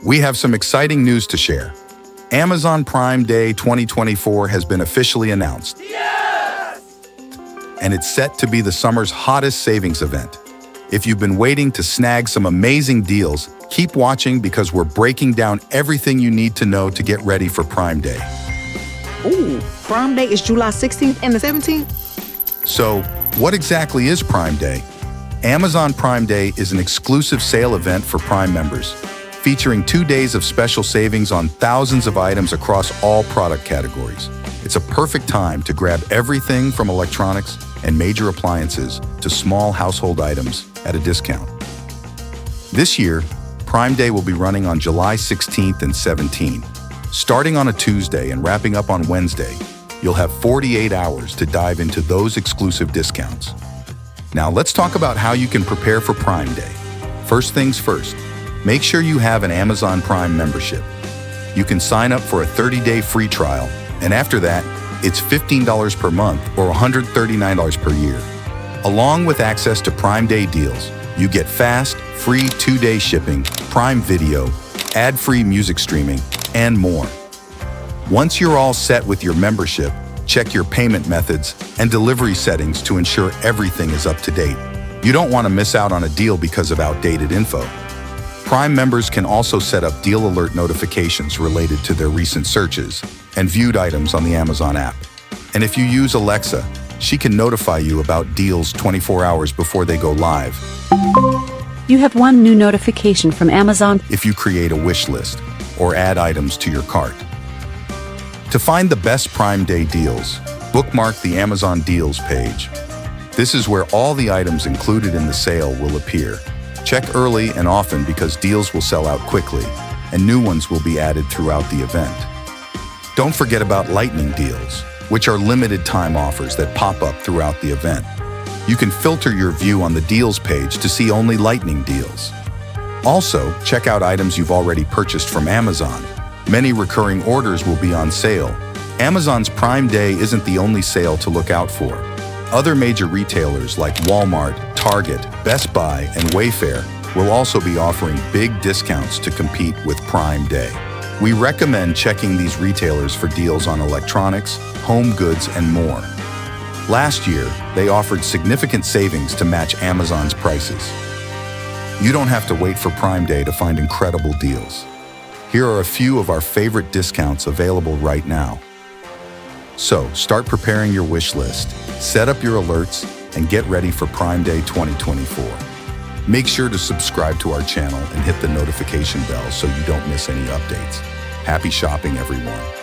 We have some exciting news to share. Amazon Prime Day 2024 has been officially announced. Yes! And it's set to be the summer's hottest savings event. If you've been waiting to snag some amazing deals, keep watching because we're breaking down everything you need to know to get ready for Prime Day. Ooh, Prime Day is July 16th and the 17th? So, what exactly is Prime Day? Amazon Prime Day is an exclusive sale event for Prime members, featuring 2 days of special savings on thousands of items across all product categories. It's a perfect time to grab everything from electronics and major appliances to small household items at a discount. This year, Prime Day will be running on July 16th and 17th. Starting on a Tuesday and wrapping up on Wednesday, you'll have 48 hours to dive into those exclusive discounts. Now let's talk about how you can prepare for Prime Day. First things first, make sure you have an Amazon Prime membership. You can sign up for a 30-day free trial, and after that, it's $15 per month or $139 per year. Along with access to Prime Day deals, you get fast, free 2-day shipping, Prime Video, ad-free music streaming, and more. Once you're all set with your membership, check your payment methods and delivery settings to ensure everything is up to date. You don't want to miss out on a deal because of outdated info. Prime members can also set up deal alert notifications related to their recent searches and viewed items on the Amazon app. And if you use Alexa, she can notify you about deals 24 hours before they go live. You have one new notification from Amazon If you create a wish list or add items to your cart. To find the best Prime Day deals, bookmark the Amazon Deals page. This is where all the items included in the sale will appear. Check early and often because deals will sell out quickly, and new ones will be added throughout the event. Don't forget about lightning deals, which are limited time offers that pop up throughout the event. You can filter your view on the deals page to see only lightning deals. Also, check out items you've already purchased from Amazon. Many recurring orders will be on sale. Amazon's Prime Day isn't the only sale to look out for. Other major retailers like Walmart, Target, Best Buy, and Wayfair will also be offering big discounts to compete with Prime Day. We recommend checking these retailers for deals on electronics, home goods, and more. Last year, they offered significant savings to match Amazon's prices. You don't have to wait for Prime Day to find incredible deals. Here are a few of our favorite discounts available right now. So, start preparing your wish list, set up your alerts, and get ready for Prime Day 2024. Make sure to subscribe to our channel and hit the notification bell so you don't miss any updates. Happy shopping, everyone.